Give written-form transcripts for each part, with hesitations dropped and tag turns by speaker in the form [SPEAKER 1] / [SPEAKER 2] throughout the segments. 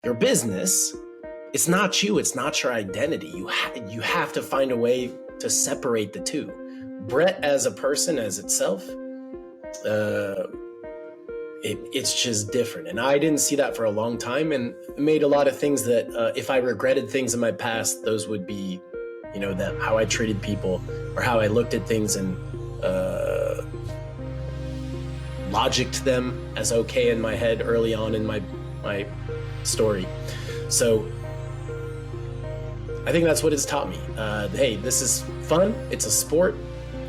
[SPEAKER 1] Your business, it's not you, it's not your identity. You have to find a way to separate the two. Brett as a person, as itself, it's just different. And I didn't see that for a long time, and made a lot of things that if I regretted things in my past, those would be, that how I treated people or how I looked at things and logicked them as okay in my head early on in my story. So I think that's what it's taught me. Hey, this is fun. It's a sport,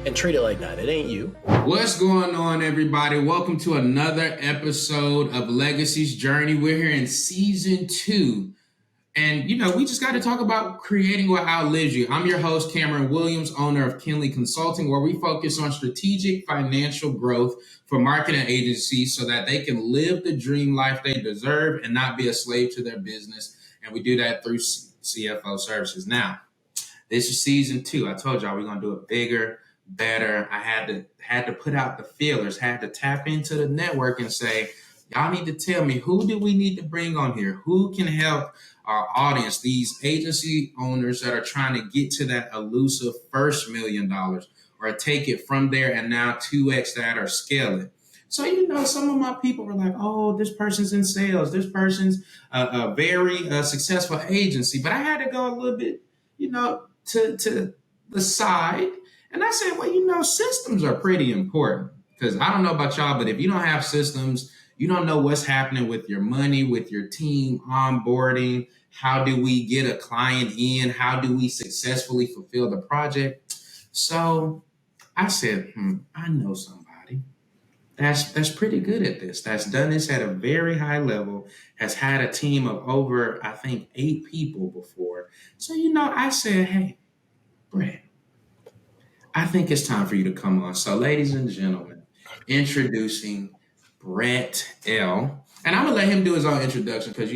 [SPEAKER 1] and treat it like that. It ain't you.
[SPEAKER 2] What's going on, everybody? Welcome to another episode of Legacy's Journey. We're here in season 2. And, we just got to talk about creating what outlives you. I'm your host, Cameron Williams, owner of Kinley Consulting, where we focus on strategic financial growth for marketing agencies so that they can live the dream life they deserve and not be a slave to their business. And we do that through CFO services. Now, this is season 2. I told y'all we're going to do it bigger, better. I had to put out the feelers, had to tap into the network and say, y'all need to tell me, who do we need to bring on here? Who can help our audience, these agency owners that are trying to get to that elusive first $1 million or take it from there and now 2x that or scale it? So, some of my people were like, oh, this person's in sales. This person's a very successful agency. But I had to go a little bit, to the side. And I said, well, systems are pretty important, because I don't know about y'all, but if you don't have systems, you don't know what's happening with your money, with your team, onboarding. How do we get a client in? How do we successfully fulfill the project? So I said, I know somebody that's pretty good at this, that's done this at a very high level, has had a team of over, I think, 8 people before. So, I said, hey, Brett, I think it's time for you to come on. So, ladies and gentlemen, introducing Brett L. And I'm going to let him do his own introduction, because,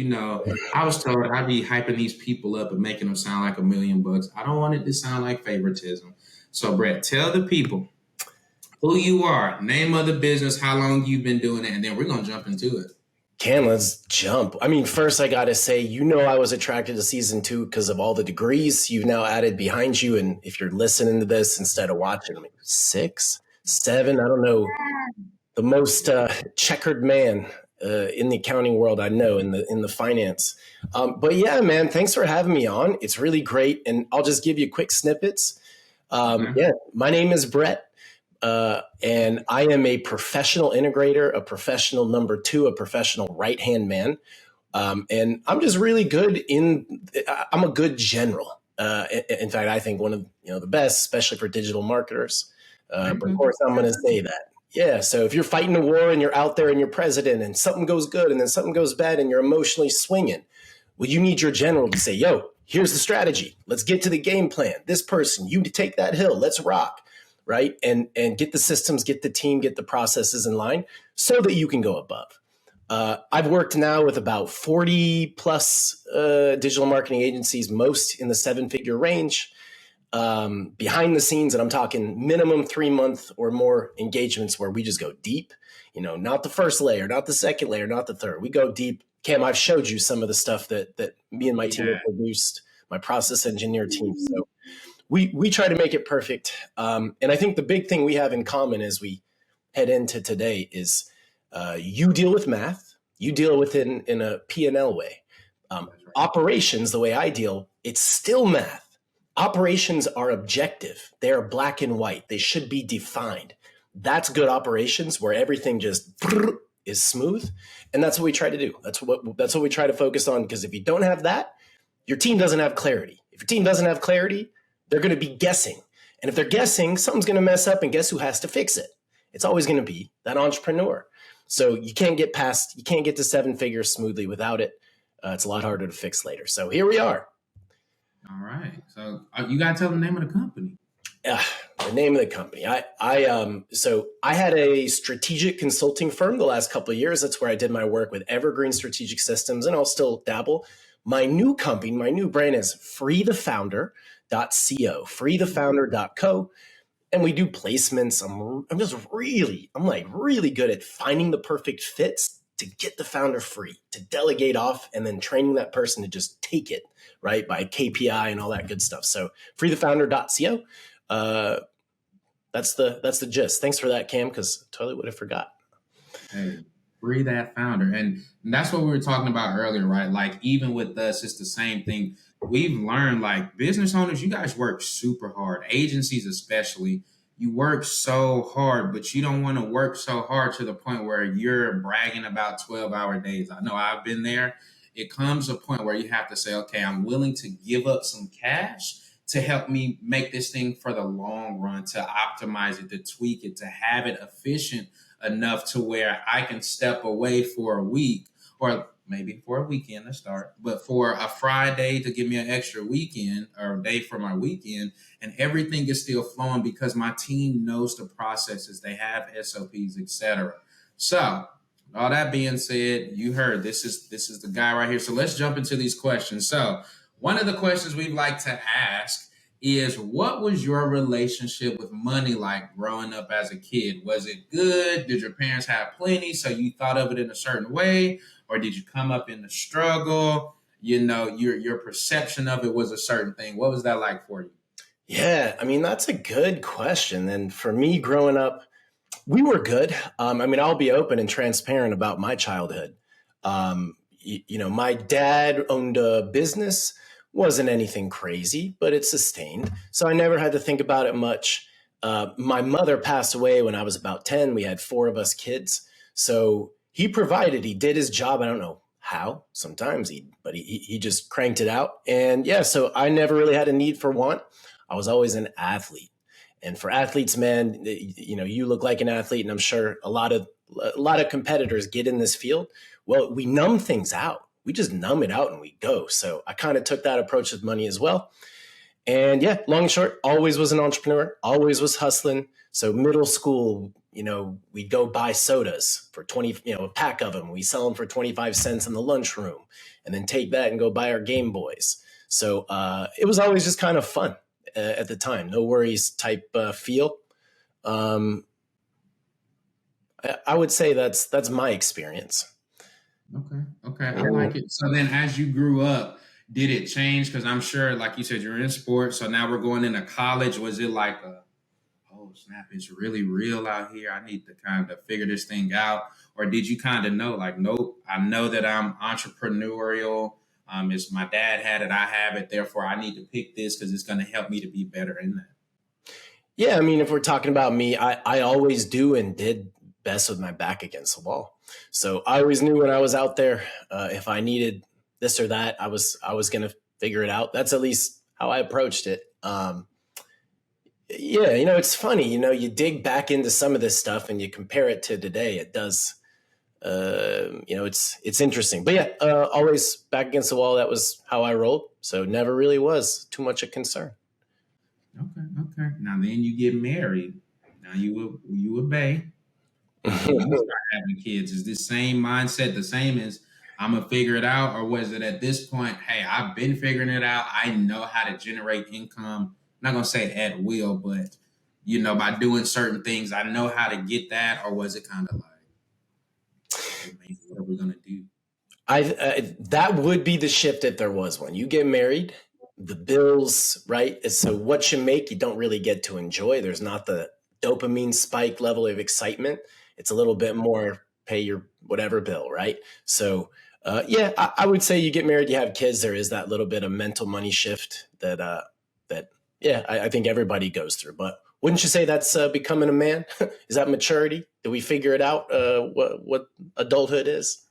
[SPEAKER 2] I was told I'd be hyping these people up and making them sound like $1 million. I don't want it to sound like favoritism. So, Brett, tell the people who you are, name of the business, how long you've been doing it, and then we're going to jump into it.
[SPEAKER 1] Cam, let's jump. I mean, first I got to say, I was attracted to season 2 because of all the degrees you've now added behind you. And if you're listening to this instead of watching, 6, 7, I don't know, the most checkered man in the accounting world I know, in the finance. But yeah, man, thanks for having me on. It's really great. And I'll just give you quick snippets. Yeah, my name is Brett. And I am a professional integrator, a professional number 2, a professional right-hand man. And I'm just really good I'm a good general. In fact, I think one of the best, especially for digital marketers. But of course, I'm going to say that. Yeah. So if you're fighting a war and you're out there and you're president and something goes good and then something goes bad and you're emotionally swinging, well, you need your general to say, yo, here's the strategy. Let's get to the game plan. This person, you take that hill. Let's rock. Right. And get the systems, get the team, get the processes in line so that you can go above. I've worked now with about 40 plus digital marketing agencies, most in the 7-figure range, behind the scenes. And I'm talking minimum 3-month or more engagements where we just go deep, not the first layer, not the second layer, not the third. We go deep. Cam, I've showed you some of the stuff that me and my team have produced, my process engineer team. So we try to make it perfect. And I think the big thing we have in common as we head into today is you deal with math, you deal with it in a P&L way. Operations, the way I deal, it's still math. Operations are objective. They are black and white. They should be defined. That's good operations, where everything just is smooth. And that's what we try to do. That's what we try to focus on, because if you don't have that, your team doesn't have clarity. If your team doesn't have clarity, they're going to be guessing. And if they're guessing, something's going to mess up, and guess who has to fix it? It's always going to be that entrepreneur. So you can't get to 7 figures smoothly without it. It's a lot harder to fix later. So here we are.
[SPEAKER 2] All right. So you got to tell the name of the company.
[SPEAKER 1] The name of the company. So I had a strategic consulting firm the last couple of years. That's where I did my work with Evergreen Strategic Systems, and I'll still dabble. My new company, my new brand is freethefounder.co, freethefounder.co. And we do placements. I'm really good at finding the perfect fits to get the founder free, to delegate off, and then training that person to just take it, right, by KPI and all that good stuff. So freethefounder.co. That's the gist. Thanks for that, Cam, because totally would have forgot.
[SPEAKER 2] Hey, free that founder. And that's what we were talking about earlier, right? Like, even with us, it's the same thing. We've learned, like, business owners, you guys work super hard. Agencies, especially, you work so hard, but you don't want to work so hard to the point where you're bragging about 12-hour days. I know I've been there. It comes a point where you have to say, okay, I'm willing to give up some cash to help me make this thing for the long run, to optimize it, to tweak it, to have it efficient enough to where I can step away for a week, or maybe for a weekend to start, but for a Friday to give me an extra weekend or day for my weekend, and everything is still flowing because my team knows the processes, they have SOPs, etc. So, all that being said, you heard this is the guy right here. So let's jump into these questions. So one of the questions we'd like to ask is, what was your relationship with money like growing up as a kid? Was it good? Did your parents have plenty, so you thought of it in a certain way? Or did you come up in the struggle? You know, your perception of it was a certain thing. What was that like for you?
[SPEAKER 1] Yeah, I mean, that's a good question. And for me growing up, we were good. I mean, I'll be open and transparent about my childhood. My dad owned a business, wasn't anything crazy, but it sustained. So I never had to think about it much. My mother passed away when I was about 10. We had four of us kids. So he provided, he did his job. I don't know how, sometimes but he just cranked it out. And yeah, so I never really had a need for want. I was always an athlete. And for athletes, man, you look like an athlete, and I'm sure a lot of competitors get in this field. Well, we numb things out. We just numb it out and we go. So I kind of took that approach with money as well. And yeah, long and short, always was an entrepreneur, always was hustling. So middle school, we'd go buy sodas for 20, a pack of them. We sell them for 25 cents in the lunchroom, and then take that and go buy our Game Boys. So it was always just kind of fun at the time. No worries type feel. I would say that's my experience.
[SPEAKER 2] Okay. I like it. So then as you grew up, did it change? Because I'm sure, like you said, you're in sports. So now we're going into college. Was it like oh snap, it's really real out here, I need to kind of figure this thing out? Or did you kind of know, like, nope, I know that I'm entrepreneurial. It's my dad had it, I have it. Therefore, I need to pick this because it's going to help me to be better in that.
[SPEAKER 1] Yeah, I mean, if we're talking about me, I always do and did best with my back against the wall. So I always knew when I was out there, if I needed this or that, I was going to figure it out. That's at least how I approached it. Yeah, it's funny. You dig back into some of this stuff and you compare it to today. It does. It's interesting. But yeah, always back against the wall. That was how I rolled. So never really was too much a concern.
[SPEAKER 2] Okay. Now then you get married. Now you obey. Now you start having kids. Is this same mindset the same as I'm gonna figure it out, or was it at this point, hey, I've been figuring it out. I know how to generate income. I'm not gonna say at will, but by doing certain things, I know how to get that. Or was it kind of like, hey, man, what are we gonna do?
[SPEAKER 1] That would be the shift if there was one. You get married, the bills, right? So what you make, you don't really get to enjoy. There's not the dopamine spike level of excitement. It's a little bit more pay your whatever bill, right? So yeah, I would say you get married, you have kids. There is that little bit of mental money shift that yeah, I think everybody goes through. But wouldn't you say that's becoming a man? Is that maturity? Did we figure it out? What adulthood is?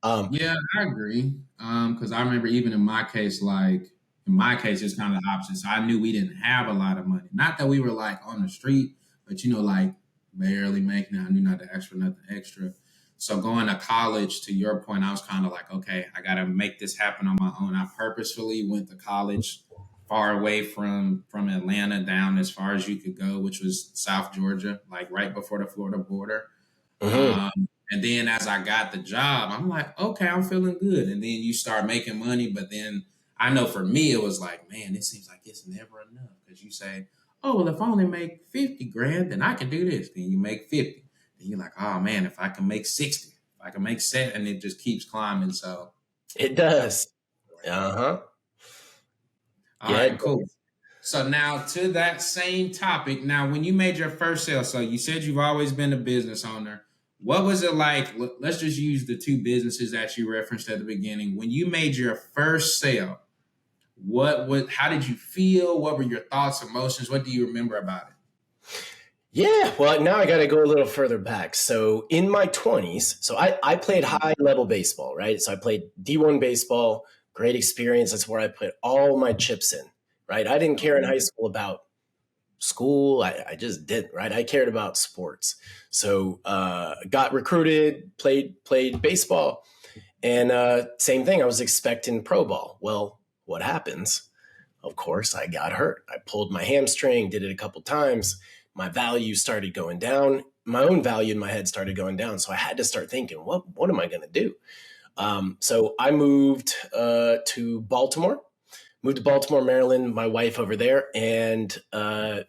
[SPEAKER 2] Yeah, I agree. Because I remember even in my case, it's kind of the opposite. So I knew we didn't have a lot of money. Not that we were like on the street, but like barely making it. I knew not to ask for nothing extra. So going to college, to your point, I was kind of like, okay, I got to make this happen on my own. I purposefully went to college far away from Atlanta, down as far as you could go, which was South Georgia, like right before the Florida border.
[SPEAKER 1] Mm-hmm.
[SPEAKER 2] And then as I got the job, I'm like, okay, I'm feeling good. And then you start making money. But then I know for me, it was like, man, it seems like it's never enough. Because you say, oh, well, if I only make 50 grand, then I can do this. Then you make 50. Then you're like, oh man, if I can make 60, if Like it makes sense, and it just keeps climbing. So
[SPEAKER 1] It does. Uh-huh.
[SPEAKER 2] all
[SPEAKER 1] Yeah,
[SPEAKER 2] right,
[SPEAKER 1] it
[SPEAKER 2] cool.
[SPEAKER 1] does.
[SPEAKER 2] So now to that same topic. Now, when you made your first sale, so you said you've always been a business owner. What was it like? Let's just use the two businesses that you referenced at the beginning. When you made your first sale, how did you feel? What were your thoughts, emotions? What do you remember about it?
[SPEAKER 1] Yeah, well, now I got to go a little further back. So in my 20s, so I played high level baseball, right? So I played D1 baseball, great experience. That's where I put all my chips in, right? I didn't care in high school about school. I just didn't, right? I cared about sports. So got recruited, played baseball, and same thing. I was expecting pro ball. Well, what happens? Of course, I got hurt. I pulled my hamstring, did it a couple times. My value started going down. My own value in my head started going down. So I had to start thinking, what am I going to do? So I moved to Baltimore, moved to Baltimore, Maryland, my wife over there. And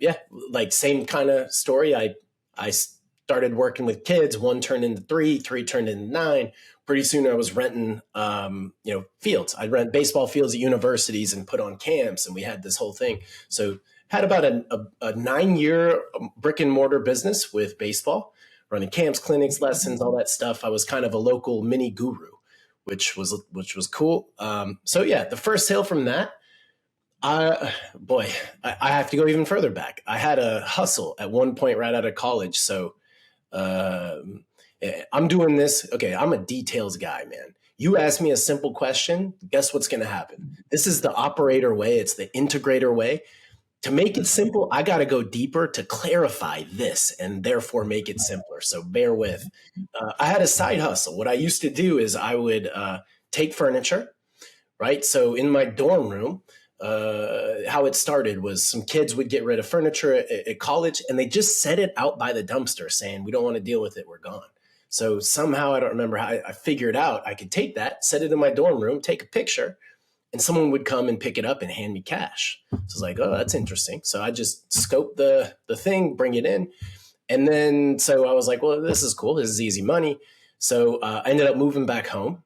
[SPEAKER 1] yeah, like same kind of story. I started working with kids. One turned into three, three turned into nine. Pretty soon I was renting, fields. I'd rent baseball fields at universities and put on camps. And we had this whole thing. So had about a 9-year brick and mortar business with baseball, running camps, clinics, lessons, all that stuff. I was kind of a local mini guru, which was cool. So yeah, the first sale from that, I have to go even further back. I had a hustle at one point right out of college. So I'm doing this. Okay, I'm a details guy, man. You ask me a simple question, guess what's going to happen? This is the operator way. It's the integrator way. To make it simple, I got to go deeper to clarify this and therefore make it simpler. So bear with. I had a side hustle. What I used to do is I would take furniture, right? So in my dorm room, how it started was some kids would get rid of furniture at college and they just set it out by the dumpster saying, we don't want to deal with it. We're gone. So somehow, I don't remember how I figured out I could take that, set it in my dorm room, take a picture, and someone would come and pick it up and hand me cash. So I was like, oh, that's interesting. So I just scoped the thing, bring it in. And then, so I was like, well, this is cool. This is easy money. So I ended up moving back home.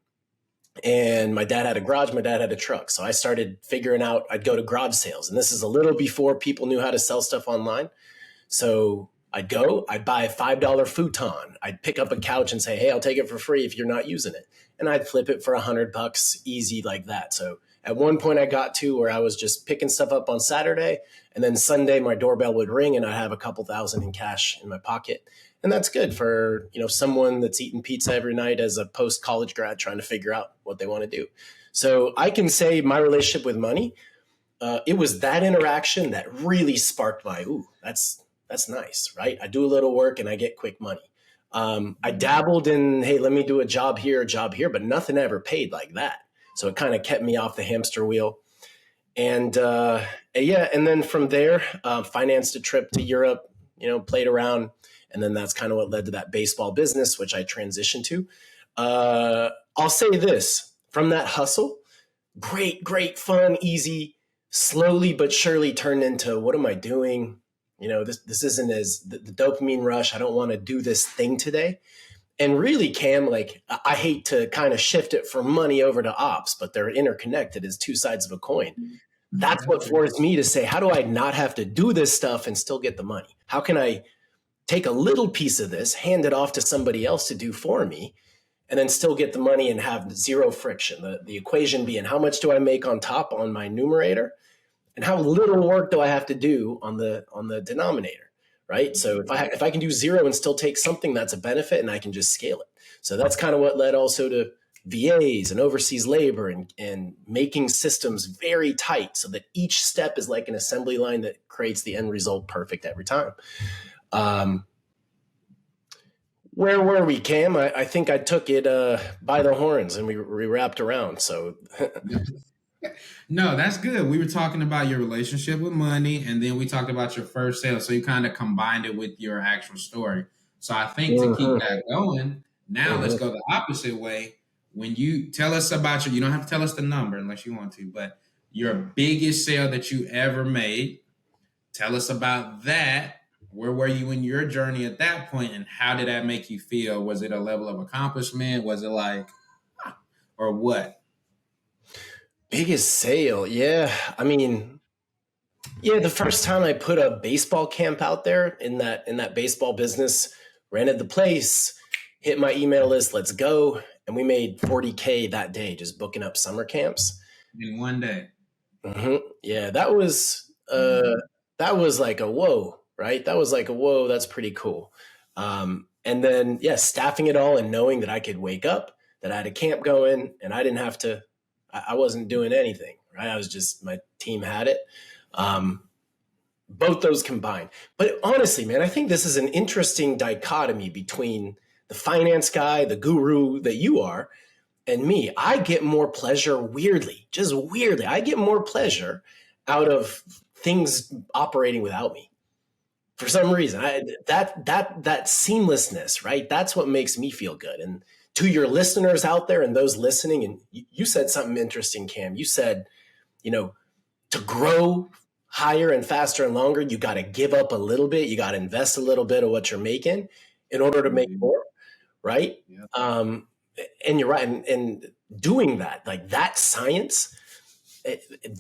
[SPEAKER 1] And my dad had a garage, my dad had a truck. So I started figuring out I'd go to garage sales. And this is a little before people knew how to sell stuff online. So I'd buy a $5 futon. I'd pick up a couch and say, hey, I'll take it for free if you're not using it. And I'd flip it for $100 easy like that. So at one point I got to where I was just picking stuff up on Saturday. And then Sunday my doorbell would ring and I'd have a couple thousand in cash in my pocket. And that's good for, someone that's eating pizza every night as a post-college grad trying to figure out what they want to do. So I can say my relationship with money, it was that interaction that really sparked my, that's nice, right? I do a little work and I get quick money. I dabbled in, hey, let me do a job here, but nothing ever paid like that. So it kind of kept me off the hamster wheel. And and then from there, financed a trip to Europe, played around. And then that's kind of what led to that baseball business, which I transitioned to. I'll say this, from that hustle, great, fun, easy, slowly but surely turned into, what am I doing? This isn't as the dopamine rush. I don't want to do this thing today. And really, Cam, like I hate to kind of shift it from money over to ops, but they're interconnected as two sides of a coin. That's what forced me to say, how do I not have to do this stuff and still get the money? How can I take a little piece of this, hand it off to somebody else to do for me, and then still get the money and have zero friction? The equation being, how much do I make on top on my numerator? And how little work do I have to do on the denominator, right? So if I can do zero and still take something, that's a benefit, and I can just scale it. So that's kind of what led also to VAs and overseas labor and making systems very tight so that each step is like an assembly line that creates the end result perfect every time. Where were we, Cam? I think I took it by the horns and we wrapped around. So
[SPEAKER 2] No, that's good. We were talking about your relationship with money, and then we talked about your first sale. So you kind of combined it with your actual story. So I think to keep that going, now let's go the opposite way. When you tell us about you don't have to tell us the number unless you want to, but your biggest sale that you ever made, tell us about that. Where were you in your journey at that point, and how did that make you feel? Was it a level of accomplishment? Was it like, or what?
[SPEAKER 1] Biggest sale. Yeah. I mean, yeah, the first time I put a baseball camp out there in that baseball business, rented the place, hit my email list, let's go. And we made 40K that day just booking up summer camps.
[SPEAKER 2] In one day?
[SPEAKER 1] Yeah, that was like a whoa, right? That was like a whoa, that's pretty cool. And then yeah, staffing it all and knowing that I could wake up, that I had a camp going, and I didn't have to. I wasn't doing anything, right? I was just my team had it. Um, both those combined. But honestly, man, I think this is an interesting dichotomy between the finance guy, the guru that you are, and me. I get more pleasure weirdly, just weirdly. I get more pleasure out of things operating without me for some reason. That seamlessness, right? That's what makes me feel good. And to your listeners out there and those listening, and you said something interesting, Cam. You said, you know, to grow higher and faster and longer, you got to give up a little bit. You got to invest a little bit of what you're making in order to make more, right?
[SPEAKER 2] Yeah.
[SPEAKER 1] And you're right. And doing that, like that science,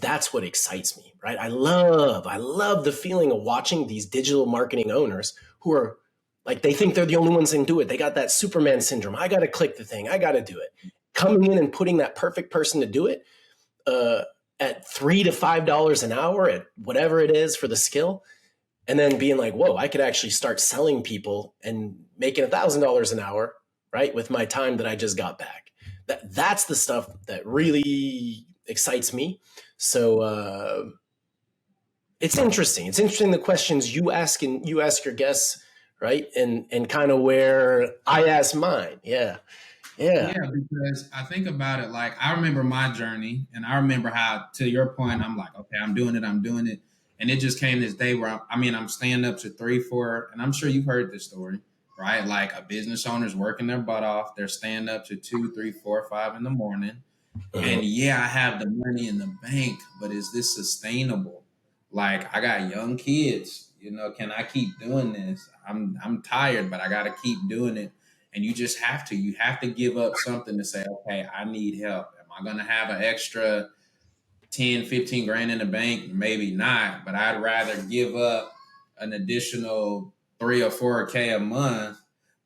[SPEAKER 1] that's what excites me, right? I love the feeling of watching these digital marketing owners who are like, they think they're the only ones that can do it. They got that Superman syndrome. I got to click the thing. I got to do it. Coming in and putting that perfect person to do it at $3 to $5 an hour at whatever it is for the skill. And then being like, whoa, I could actually start selling people and making $1,000 an hour, right? With my time that I just got back. That's the stuff that really excites me. So it's interesting. It's interesting the questions you ask and you ask your guests, right? And kind of where I ask mine. Yeah.
[SPEAKER 2] Yeah, because I think about it like I remember my journey, and I remember how, to your point, I'm like, okay, I'm doing it. And it just came this day where I'm staying up to 3, 4, and I'm sure you've heard this story, right? Like a business owner's working their butt off. They're staying up to 2, 3, 4, 5 in the morning. And yeah, I have the money in the bank, but is this sustainable? Like I got young kids, can I keep doing this? I'm tired, but I got to keep doing it. And you have to give up something to say, okay, I need help. Am I going to have an extra 10, 15 grand in the bank? Maybe not, but I'd rather give up an additional 3 or 4K a month,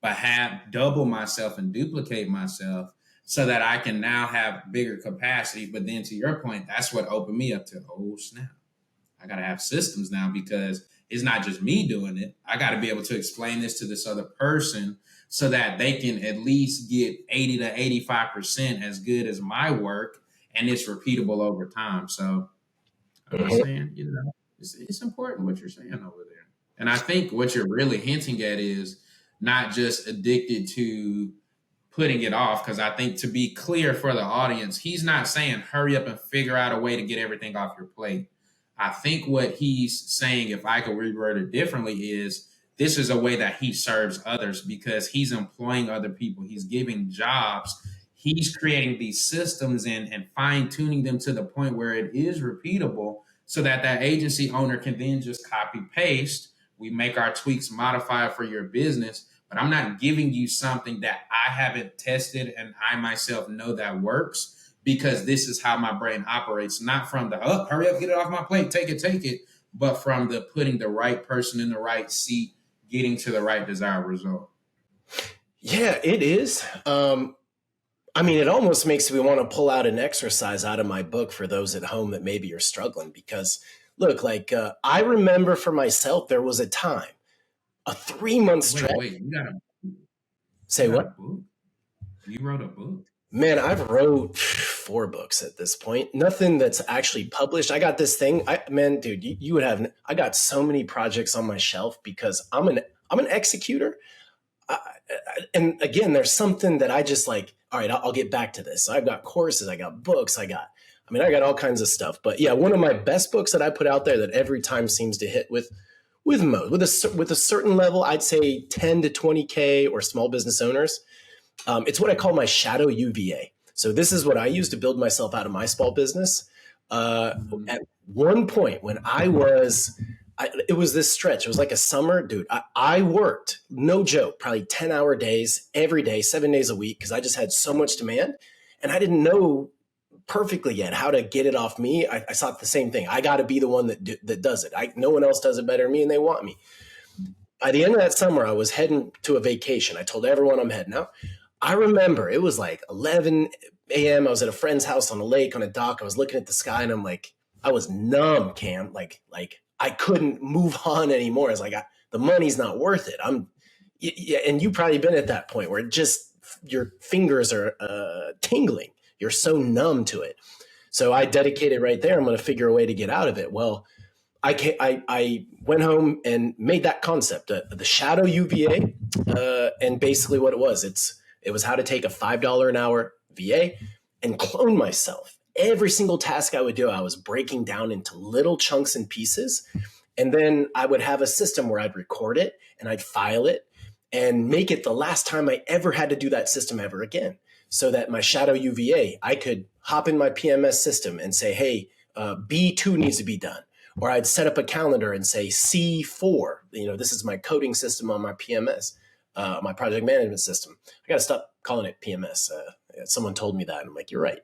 [SPEAKER 2] but have double myself and duplicate myself so that I can now have bigger capacity. But then to your point, that's what opened me up to, oh snap, I got to have systems now, because it's not just me doing it. I got to be able to explain this to this other person so that they can at least get 80 to 85% as good as my work, and it's repeatable over time. So I'm just saying, it's important what you're saying over there. And I think what you're really hinting at is not just addicted to putting it off, because I think, to be clear for the audience, he's not saying hurry up and figure out a way to get everything off your plate. I think what he's saying, if I could reword it differently, is this is a way that he serves others, because he's employing other people. He's giving jobs. He's creating these systems and fine tuning them to the point where it is repeatable, so that that agency owner can then just copy paste. We make our tweaks, modify it for your business, but I'm not giving you something that I haven't tested and I myself know that works, because this is how my brain operates, not from the, oh, hurry up, get it off my plate, take it, but from the putting the right person in the right seat, getting to the right desired result.
[SPEAKER 1] Yeah, it is. I mean, it almost makes me want to pull out an exercise out of my book for those at home that maybe are struggling, because look, like I remember for myself, there was a time, a 3-month stretch.
[SPEAKER 2] Wait, you got
[SPEAKER 1] Say what?
[SPEAKER 2] a book? You wrote a book?
[SPEAKER 1] Man, I've wrote 4 books at this point. Nothing that's actually published. I got this thing. Dude, you would have. I got so many projects on my shelf because I'm an executor. And again, there's something that I just like. All right, I'll get back to this. So I've got courses. I got books. I got all kinds of stuff. But yeah, one of my best books that I put out there that every time seems to hit with a certain level, I'd say 10 to 20K or small business owners. It's what I call my shadow UVA. So this is what I use to build myself out of my small business. At one point when I was it was this stretch. It was like a summer, dude. I worked, no joke, probably 10-hour days every day, 7 days a week, because I just had so much demand. And I didn't know perfectly yet how to get it off me. I thought the same thing. I got to be the one that does it. No one else does it better than me, and they want me. By the end of that summer, I was heading to a vacation. I told everyone I'm heading out. I remember it was like 11 a.m. I was at a friend's house on a lake on a dock. I was looking at the sky, and I'm like, I was numb, Cam. Like I couldn't move on anymore. I was like, the money's not worth it. Yeah, and you've probably been at that point where it just your fingers are tingling. You're so numb to it. So I dedicated right there. I'm going to figure a way to get out of it. Well, I went home and made that concept, the shadow UVA, and basically what it was, it was how to take a $5 an hour VA and clone myself. Every single task I would do, I was breaking down into little chunks and pieces. And then I would have a system where I'd record it and I'd file it and make it the last time I ever had to do that system ever again. So that my shadow UVA, I could hop in my PMS system and say, hey, B2 needs to be done. Or I'd set up a calendar and say C4, this is my coding system on my PMS, my project management system. I got to stop calling it PMS. Someone told me that. And I'm like, you're right.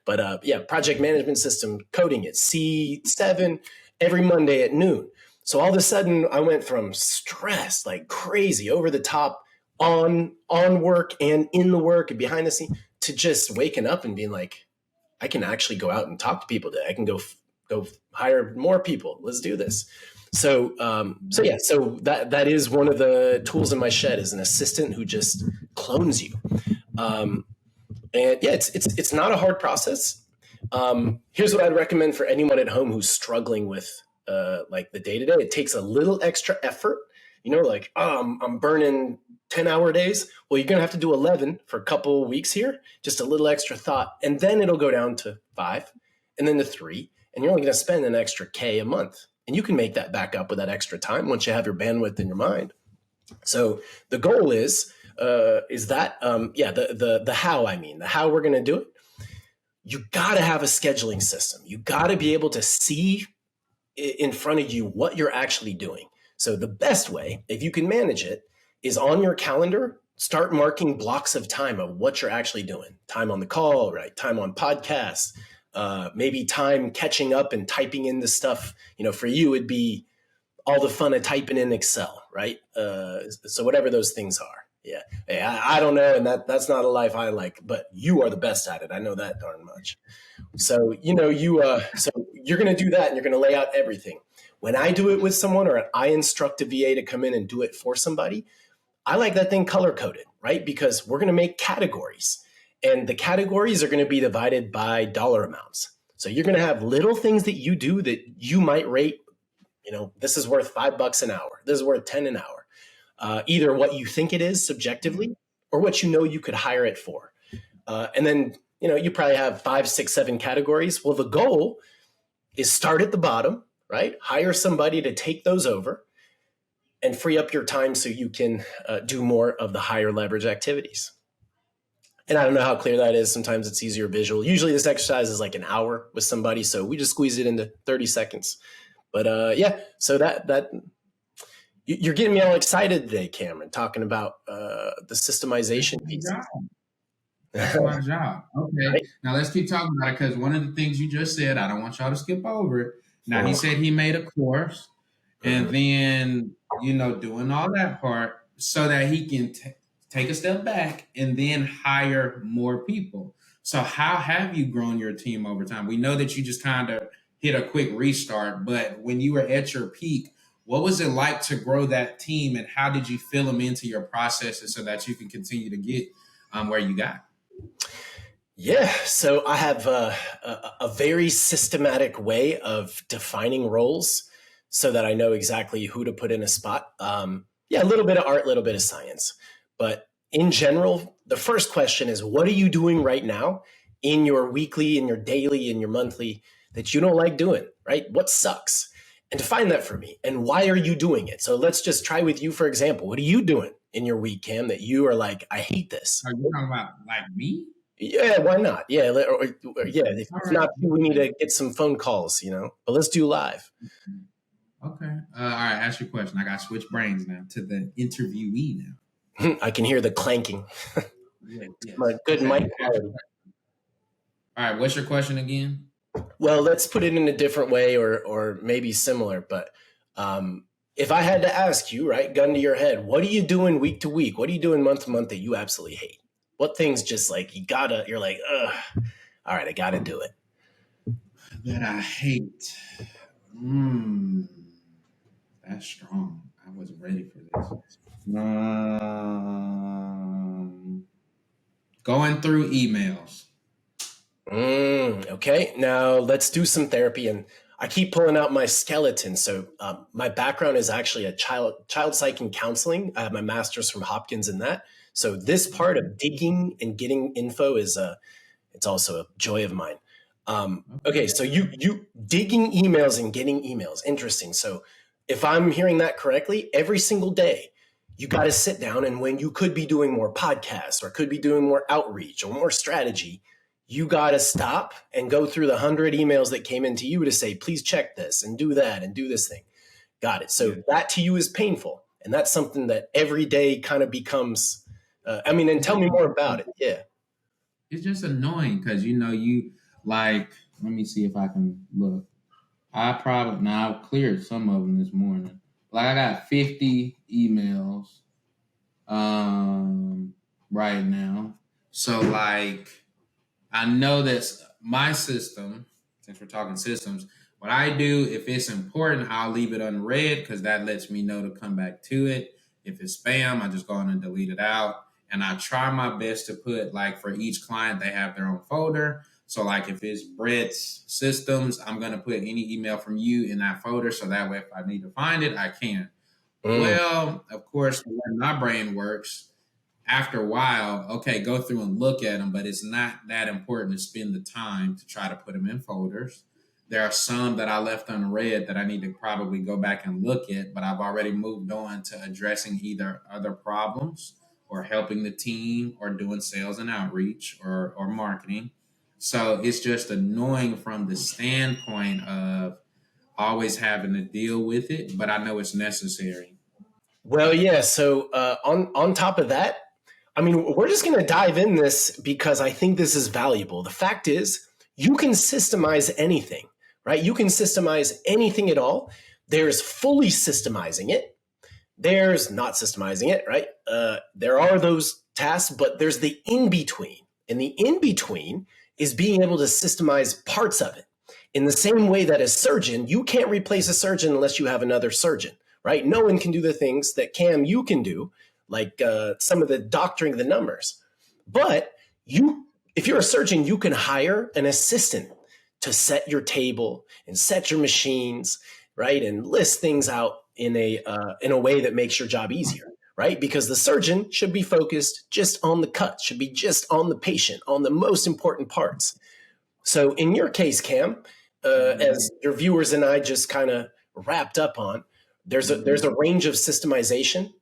[SPEAKER 1] But project management system, coding it, C7 every Monday at noon. So all of a sudden I went from stress, like crazy, over the top, on work and in the work and behind the scene, to just waking up and being like, I can actually go out and talk to people today. I can go hire more people. Let's do this. So that is one of the tools in my shed, is an assistant who just clones you. And yeah, it's not a hard process. Here's what I'd recommend for anyone at home who's struggling with like the day to day. It takes a little extra effort. I'm burning 10-hour days. Well, you're going to have to do 11 for a couple of weeks here, just a little extra thought. And then it'll go down to 5 and then to 3. And you're only going to spend an extra K a month. And you can make that back up with that extra time once you have your bandwidth in your mind. So the goal is that, the how, the how we're going to do it. You got to have a scheduling system. You got to be able to see in front of you what you're actually doing. So the best way, if you can manage it, is on your calendar, start marking blocks of time of what you're actually doing. Time on the call, right? Time on podcasts, maybe time catching up and typing in the stuff. For you, it'd be all the fun of typing in Excel, right? So whatever those things are. Yeah. Hey, I don't know. And that's not a life I like, but you are the best at it. I know that darn much. So, so you're going to do that and you're going to lay out everything. When I do it with someone, or I instruct a VA to come in and do it for somebody, I like that thing color coded, right? Because we're going to make categories, and the categories are going to be divided by dollar amounts. So you're going to have little things that you do that you might rate, this is worth $5 an hour. This is worth 10 an hour. Either what you think it is subjectively or what you could hire it for. And then, you probably have 5, 6, 7 categories. Well, the goal is start at the bottom, right? Hire somebody to take those over and free up your time so you can do more of the higher leverage activities. And I don't know how clear that is. Sometimes it's easier visual. Usually this exercise is like an hour with somebody, so we just squeeze it into 30 seconds. But so that you're getting me all excited today, Cameron, talking about the systemization piece.
[SPEAKER 2] That's my job. Okay. Right. Now let's keep talking about it, because one of the things you just said, I don't want y'all to skip over it. Now, he said he made a course and then, doing all that part so that he can take a step back and then hire more people. So how have you grown your team over time? We know that you just kind of hit a quick restart, but when you were at your peak, what was it like to grow that team, and how did you fill them into your processes so that you can continue to get where you got?
[SPEAKER 1] Yeah, so I have a very systematic way of defining roles so that I know exactly who to put in a spot. A little bit of art, a little bit of science. But in general, the first question is, what are you doing right now in your weekly, in your daily, in your monthly that you don't like doing, right? What sucks? And define that for me. And why are you doing it? So let's just try with you, for example. What are you doing in your week, Cam, that you are like, I hate this?
[SPEAKER 2] Are you talking about like me?
[SPEAKER 1] Yeah, why not? Yeah, if not, we need to get some phone calls, but let's do live.
[SPEAKER 2] Okay. All right. Ask your question. I got to switch brains now to the interviewee now.
[SPEAKER 1] I can hear the clanking. My
[SPEAKER 2] Yes.
[SPEAKER 1] good
[SPEAKER 2] Okay.
[SPEAKER 1] mic quality.
[SPEAKER 2] All right. What's your question again?
[SPEAKER 1] Well, let's put it in a different way, or maybe similar. But if I had to ask you, right, gun to your head, what are you doing week to week? What are you doing month to month that you absolutely hate? What things just like you're like, ugh, all right, I gotta do it.
[SPEAKER 2] That I hate. Mm, that's strong. I wasn't ready for this. Going through emails.
[SPEAKER 1] Okay, now let's do some therapy. And I keep pulling out my skeleton. So my background is actually a child psych and counseling. I have my master's from Hopkins in that. So this part of digging and getting info is it's also a joy of mine. Okay, so you digging emails and getting emails. Interesting. So if I'm hearing that correctly, every single day you got to sit down, and when you could be doing more podcasts or could be doing more outreach or more strategy, you got to stop and go through the 100 emails that came into you to say, please check this and do that and do this thing. Got it. So that to you is painful. And that's something that every day kind of becomes, and tell me more about it. Yeah.
[SPEAKER 2] It's just annoying because you like. Let me see if I can look. I probably now I've cleared some of them this morning. Like I got 50 emails right now. So like I know that's my system, since we're talking systems. What I do, if it's important, I'll leave it unread because that lets me know to come back to it. If it's spam, I just go on and delete it out. And I try my best to put, like, for each client, they have their own folder. So, like, if it's Brett's systems, I'm going to put any email from you in that folder. So that way, if I need to find it, I can. Well, of course, the way my brain works, after a while, okay, go through and look at them, but it's not that important to spend the time to try to put them in folders. There are some that I left unread that I need to probably go back and look at, but I've already moved on to addressing either other problems or helping the team or doing sales and outreach or marketing. So it's just annoying from the standpoint of always having to deal with it, but I know it's necessary.
[SPEAKER 1] Well, yeah. So on top of that, we're just going to dive in this because I think this is valuable. The fact is, you can systemize anything, right? You can systemize anything at all. There's fully systemizing it. There's not systemizing it, right? There are those tasks, but there's the in between, and the in between is being able to systemize parts of it. In the same way that a surgeon, you can't replace a surgeon unless you have another surgeon, right? No one can do the things that you can do, like some of the doctoring of the numbers. But if you're a surgeon, you can hire an assistant to set your table and set your machines, right, and list things out in a way that makes your job easier, right? Because the surgeon should be focused just on the cut, should be just on the patient, on the most important parts. So in your case, Cam, as your viewers and I just kind of wrapped up on, there's a range of systemization.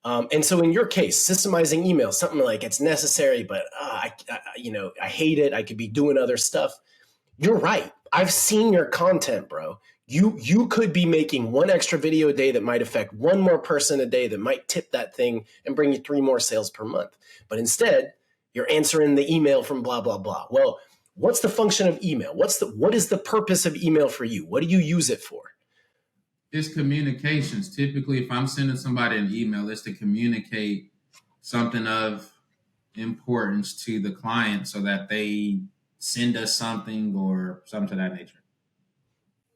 [SPEAKER 1] And so in your case, systemizing email, something like it's necessary, but I hate it. I could be doing other stuff. You're right. I've seen your content, bro. You could be making one extra video a day that might affect one more person a day that might tip that thing and bring you 3 more sales per month. But instead, you're answering the email from blah, blah, blah. Well, what's the function of email? What is the purpose of email for you? What do you use it for?
[SPEAKER 2] It's communications. Typically, if I'm sending somebody an email, it's to communicate something of importance to the client so that they send us something or something to that nature.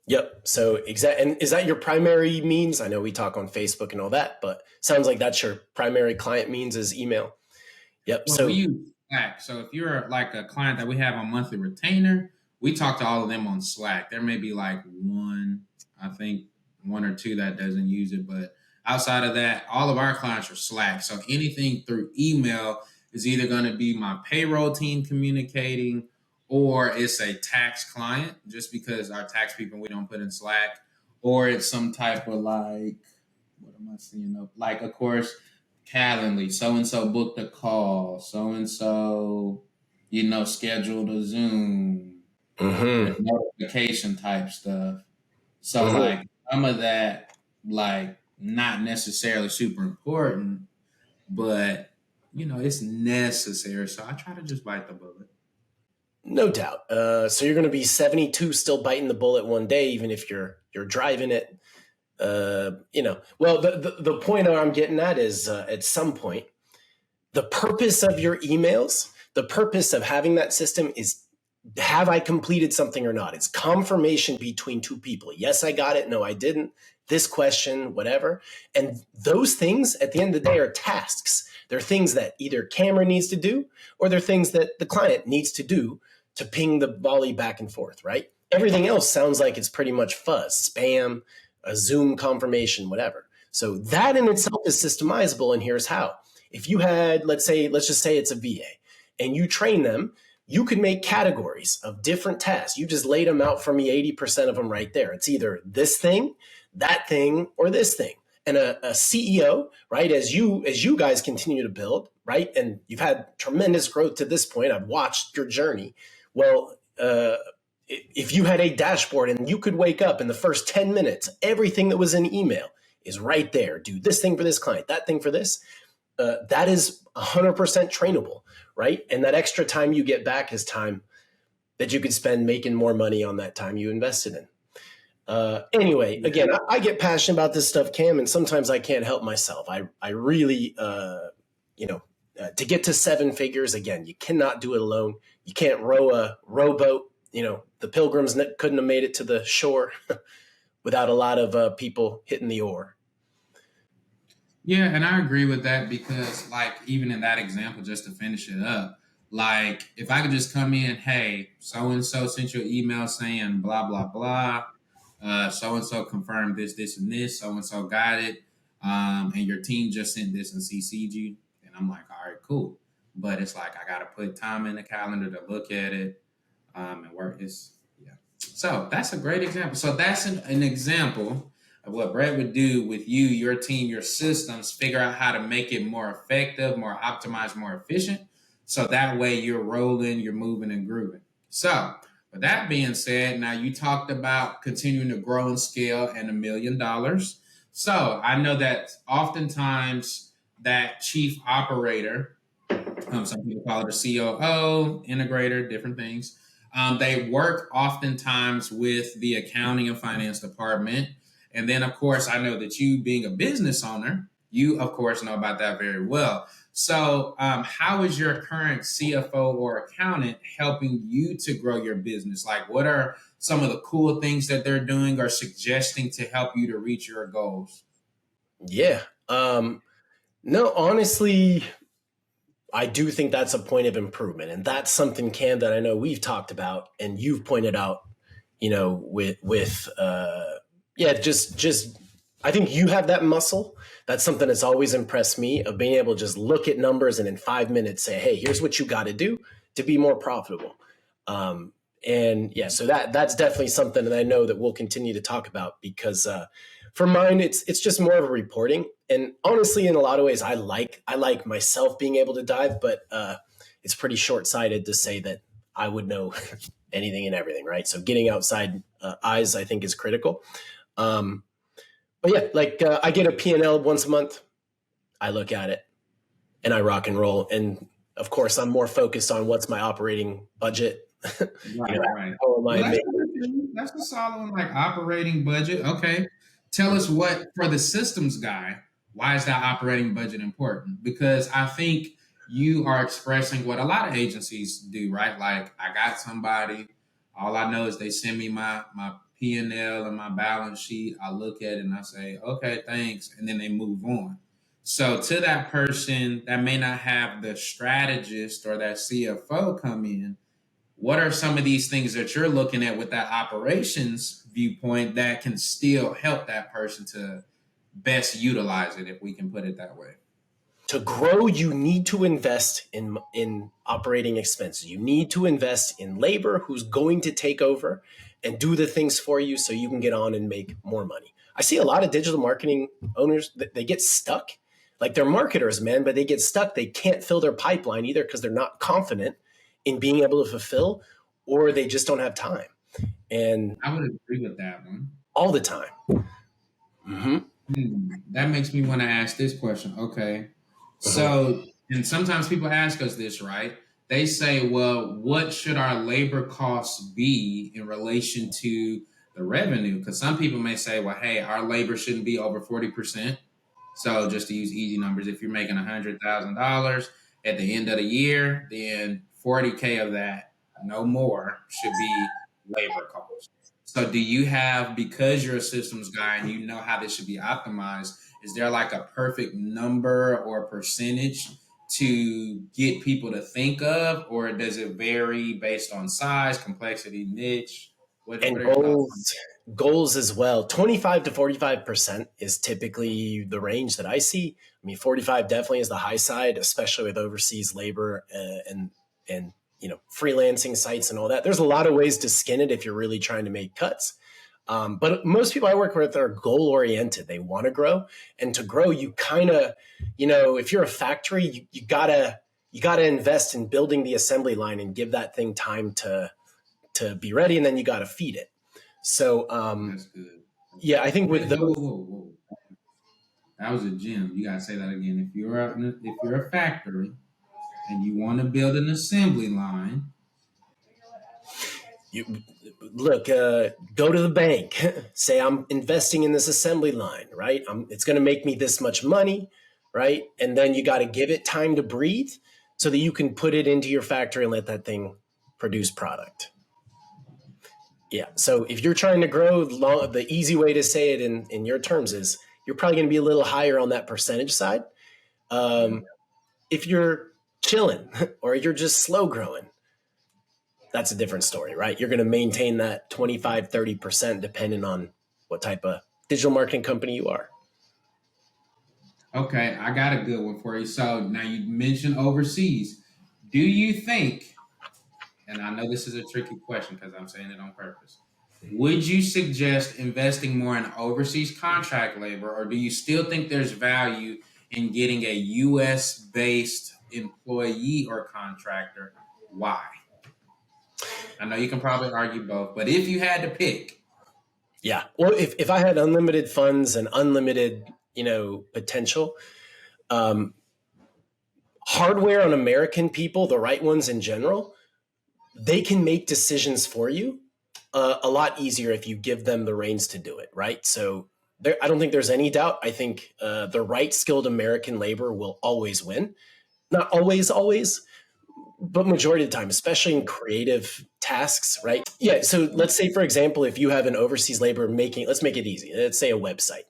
[SPEAKER 1] Yep. So and is that your primary means? I know we talk on Facebook and all that, but sounds like that's your primary client means is email. Yep.
[SPEAKER 2] Well,
[SPEAKER 1] So
[SPEAKER 2] we use Slack. So if you're like a client that we have on monthly retainer, we talk to all of them on Slack. There may be like I think one or two that doesn't use it, but outside of that, all of our clients are Slack. So anything through email is either going to be my payroll team communicating or it's a tax client, just because our tax people we don't put in Slack, or it's some type of like, what am I seeing up? Like, of course, Calendly, so and so booked a call, so and so, scheduled a Zoom, notification type stuff. So like some of that, like, not necessarily super important, but it's necessary. So I try to just bite the bullet.
[SPEAKER 1] No doubt. So you're going to be 72 still biting the bullet one day, even if you're driving it. Well, the point I'm getting at is at some point, the purpose of your emails, the purpose of having that system is, have I completed something or not? It's confirmation between two people. Yes, I got it. No, I didn't. This question, whatever. And those things at the end of the day are tasks. They're things that either Cameron needs to do or they're things that the client needs to do to ping the volley back and forth, right? Everything else sounds like it's pretty much fuzz, spam, a Zoom confirmation, whatever. So that in itself is systemizable, and here's how. If you had, let's just say it's a VA, and you train them, you could make categories of different tasks. You just laid them out for me, 80% of them right there. It's either this thing, that thing, or this thing. And a CEO, right, as you guys continue to build, right, and you've had tremendous growth to this point, I've watched your journey. Well, if you had a dashboard and you could wake up in the first 10 minutes, everything that was in email is right there. Do this thing for this client, that thing for this. That is 100% trainable, right? And that extra time you get back is time that you could spend making more money on that time you invested in. Anyway, again, I get passionate about this stuff, Cam, and sometimes I can't help myself. I really, to get to 7 figures, again, you cannot do it alone. You can't row a rowboat. The Pilgrims couldn't have made it to the shore without a lot of people hitting the oar.
[SPEAKER 2] Yeah, and I agree with that because, like, even in that example, just to finish it up, like, if I could just come in, hey, so and so sent you an email saying blah blah blah, so and so confirmed this, and this, so and so got it, and your team just sent this and CC'd you, and I'm like, all right, cool. But it's like I got to put time in the calendar to look at it, and work. Yeah. So that's a great example. So that's an example of what Brett would do with you, your team, your systems, figure out how to make it more effective, more optimized, more efficient. So that way you're rolling, you're moving and grooving. So with that being said, now you talked about continuing to grow and scale and $1 million. So I know that oftentimes that chief operator, some people call it a COO, integrator, different things. They work oftentimes with the accounting and finance department. And then, of course, I know that you, being a business owner, you, of course, know about that very well. So how is your current CFO or accountant helping you to grow your business? Like, what are some of the cool things that they're doing or suggesting to help you to reach your goals?
[SPEAKER 1] Yeah. No, honestly, I do think that's a point of improvement. And that's something, Cam, that I know we've talked about and you've pointed out, just I think you have that muscle. That's something that's always impressed me, of being able to just look at numbers and in 5 minutes say, hey, here's what you got to do to be more profitable. So that's definitely something that I know that we'll continue to talk about, because for mine, it's just more of a reporting. And honestly, in a lot of ways, I like myself being able to dive, but it's pretty short-sighted to say that I would know anything and everything, right? So getting outside eyes, I think, is critical. But yeah, I get a P&L once a month. I look at it and I rock and roll. And of course, I'm more focused on what's my operating budget.
[SPEAKER 2] Right. Well, that's a solid one, like operating budget. Okay. Tell us, what, for the systems guy, why is that operating budget important? Because I think you are expressing what a lot of agencies do, right? Like, I got somebody, all I know is they send me my P&L and my balance sheet. I look at it and I say, okay, thanks. And then they move on. So to that person that may not have the strategist or that CFO come in, what are some of these things that you're looking at with that operations viewpoint that can still help that person to best utilize it, if we can put it that way?
[SPEAKER 1] To grow, you need to invest in operating expenses. You need to invest in labor who's going to take over and do the things for you so you can get on and make more money. I see a lot of digital marketing owners that they get stuck. Like, they're marketers, man, but they get stuck. They can't fill their pipeline either because they're not confident in being able to fulfill, or they just don't have time. And
[SPEAKER 2] I would agree with that one.
[SPEAKER 1] all the time. Mm-hmm.
[SPEAKER 2] That makes me want to ask this question. Okay.
[SPEAKER 1] Mm-hmm.
[SPEAKER 2] So, and sometimes people ask us this, right? They say, well, what should our labor costs be in relation to the revenue? Because some people may say, well, hey, our labor shouldn't be over 40%. So, just to use easy numbers, if you're making $100,000 at the end of the year, then 40K of that, no more, should be labor costs. So, do you have, because you're a systems guy and you know how this should be optimized, is there like a perfect number or percentage to get people to think of, or does it vary based on size, complexity, niche? What
[SPEAKER 1] And
[SPEAKER 2] are your thoughts on
[SPEAKER 1] goals as well. 25 to 45% is typically the range that I see. I mean, 45 definitely is the high side, especially with overseas labor and freelancing sites and all that. There's a lot of ways to skin it if you're really trying to make cuts. But most people I work with are goal oriented. They want to grow, and to grow, you kind of, if you're a factory, you gotta invest in building the assembly line and give that thing time to be ready, and then you got to feed it. So
[SPEAKER 2] that? That's good.
[SPEAKER 1] yeah, I think with
[SPEAKER 2] Wait,
[SPEAKER 1] those,
[SPEAKER 2] whoa. That was a gem. You gotta say that again. If you're a factory and you want to build an assembly line,
[SPEAKER 1] you look, go to the bank, say I'm investing in this assembly line, right? It's going to make me this much money, right? And then you got to give it time to breathe so that you can put it into your factory and let that thing produce product. Yeah. So if you're trying to grow, the easy way to say it in your terms is you're probably going to be a little higher on that percentage side.
[SPEAKER 2] yeah.
[SPEAKER 1] If you're chilling or you're just slow growing, that's a different story, right? You're going to maintain that 25, 30% depending on what type of digital marketing company you are.
[SPEAKER 2] Okay, I got a good one for you. So now you mentioned overseas. Do you think, and I know this is a tricky question because I'm saying it on purpose, would you suggest investing more in overseas contract labor, or do you still think there's value in getting a US based employee or contractor? Why? I know you can probably argue both, but if you had to pick,
[SPEAKER 1] Yeah. Well, if I had unlimited funds and unlimited, potential, um, hardware on American people, the right ones in general, they can make decisions for you a lot easier if you give them the reins to do it, right? So I don't think there's any doubt. I think the right skilled American labor will always win. Not always, but majority of the time, especially in creative tasks, right? Yeah. So let's say, for example, if you have an overseas labor let's make it easy. Let's say a website.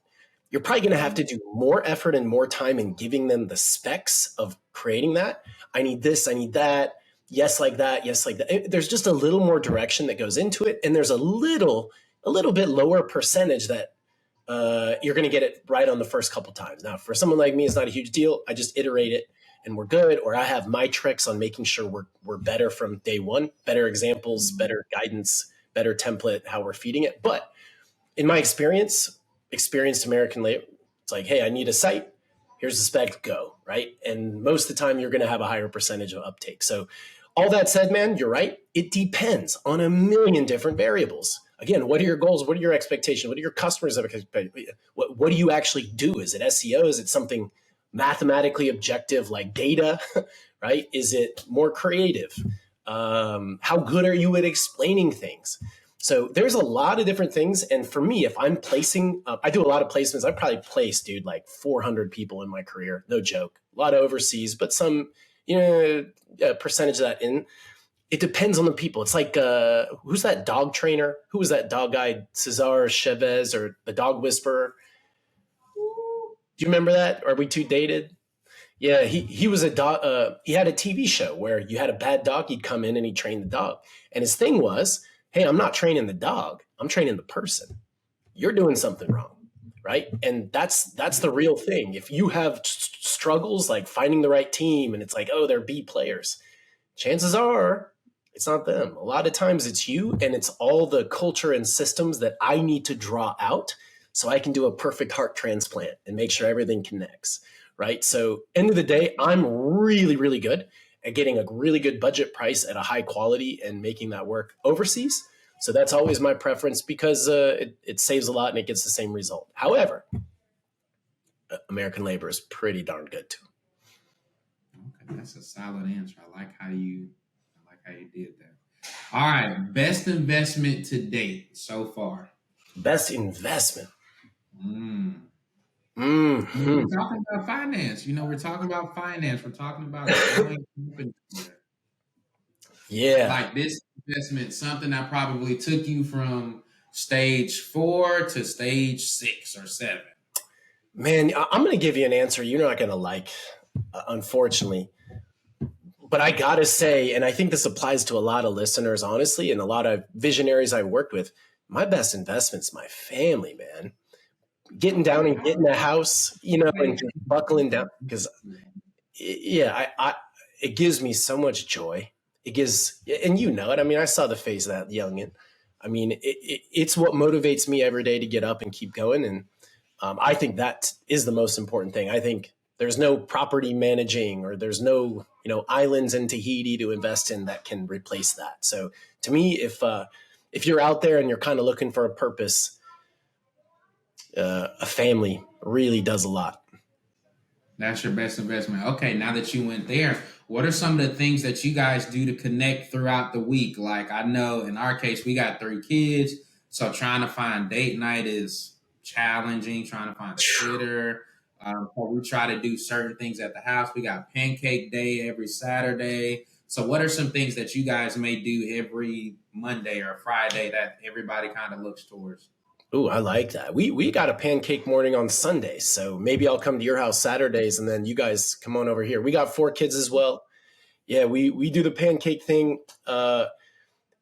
[SPEAKER 1] You're probably going to have to do more effort and more time in giving them the specs of creating that. I need this, I need that. Yes, like that. Yes, like that. There's just a little more direction that goes into it. And there's a little bit lower percentage that you're going to get it right on the first couple times. Now, for someone like me, it's not a huge deal. I just iterate it and we're good. Or I have my tricks on making sure we're better from day one, better examples, better guidance, better template, how we're feeding it. But in my experienced American labor, it's like, hey, I need a site. Here's the spec, go, right? And most of the time, you're going to have a higher percentage of uptake. So all that said, man, you're right. It depends on a million different variables. Again, what are your goals? What are your expectations? What are your customers' expectations? What do you actually do? Is it SEO? Is it something mathematically objective like data, right? Is it more creative? How good are you at explaining things? So there's a lot of different things. And for me, if I'm placing, I do a lot of placements. I probably placed, dude, like 400 people in my career. No joke. A lot of overseas, but some, percentage of that in. It depends on the people. It's like, who's that dog trainer? Who was that dog guy? Cesar Chavez or the dog whisperer? Do you remember that? Are we too dated? Yeah, he was a dog. He had a TV show where you had a bad dog. He'd come in and he'd train the dog. And his thing was, hey, I'm not training the dog. I'm training the person. You're doing something wrong, right? And that's the real thing. If you have struggles like finding the right team, and it's like, oh, they're B players, chances are it's not them. A lot of times it's you, and it's all the culture and systems that I need to draw out so I can do a perfect heart transplant and make sure everything connects, right? So end of the day, I'm really, really good at getting a really good budget price at a high quality and making that work overseas. So that's always my preference because it saves a lot and it gets the same result. However, American labor is pretty darn good too.
[SPEAKER 2] Okay, that's a solid answer. I like how you did that. All right, best investment to date so far.
[SPEAKER 1] Best investment.
[SPEAKER 2] Mm.
[SPEAKER 1] Hmm.
[SPEAKER 2] We're talking about finance. We're talking about finance. We're talking about growing companies here.
[SPEAKER 1] Yeah.
[SPEAKER 2] Like this investment, something that probably took you from stage 4 to stage 6 or 7.
[SPEAKER 1] Man, I'm going to give you an answer you're not going to like, unfortunately. But I got to say, and I think this applies to a lot of listeners, honestly, and a lot of visionaries I worked with, my best investment's my family, man. Getting down and getting a house, and just buckling down. Because, yeah, it gives me so much joy. It gives, and you know it. I mean, I saw the face of that youngin. I mean, it's what motivates me every day to get up and keep going. And I think that is the most important thing. I think there's no property managing or there's no islands in Tahiti to invest in that can replace that. So to me, if you're out there and you're kind of looking for a purpose, a family really does a lot.
[SPEAKER 2] That's your best investment. Okay, now that you went there, what are some of the things that you guys do to connect throughout the week? Like I know in our case, we got 3 kids, so trying to find date night is challenging. Trying to find a sitter. So we try to do certain things at the house. We got pancake day every Saturday. So what are some things that you guys may do every Monday or Friday that everybody kind of looks towards?
[SPEAKER 1] Ooh, I like that. We got a pancake morning on Sundays, so maybe I'll come to your house Saturdays, and then you guys come on over here. We got 4 kids as well. Yeah, we do the pancake thing,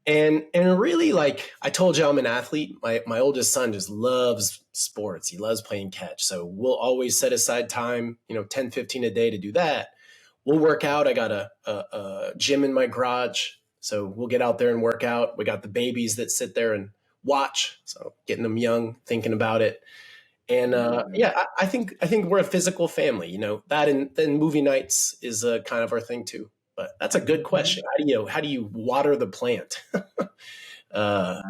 [SPEAKER 1] and really, like I told you, I'm an athlete. My oldest son just loves sports. He loves playing catch, so we'll always set aside time, 10, 15 a day to do that. We'll work out. I got a gym in my garage, so we'll get out there and work out. We got the babies that sit there and watch, so getting them young, thinking about it. And yeah, I think we're a physical family. That, and then movie nights is kind of our thing too. But that's a good question. How do you water the plant?
[SPEAKER 2] Now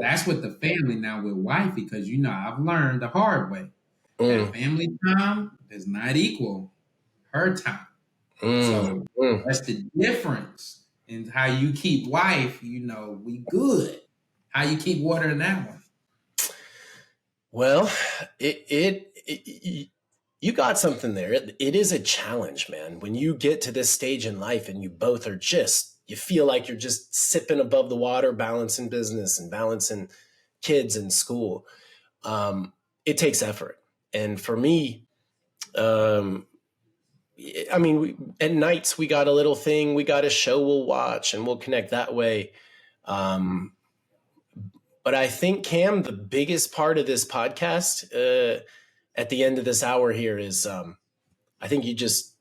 [SPEAKER 2] that's with the family. Now with wife, because I've learned the hard way that
[SPEAKER 1] Mm,
[SPEAKER 2] family time does not equal her time.
[SPEAKER 1] mm,
[SPEAKER 2] So
[SPEAKER 1] mm.
[SPEAKER 2] that's the difference in how you keep wife. We good. How you keep watering that one?
[SPEAKER 1] Well, it you got something there. It is a challenge, man. When you get to this stage in life and you both are you feel like you're just sipping above the water, balancing business and balancing kids and school. It takes effort. And for me, um, I mean, at nights we got a little thing, we got a show we'll watch and we'll connect that way. Um, but I think, Cam, the biggest part of this podcast at the end of this hour here is I think you just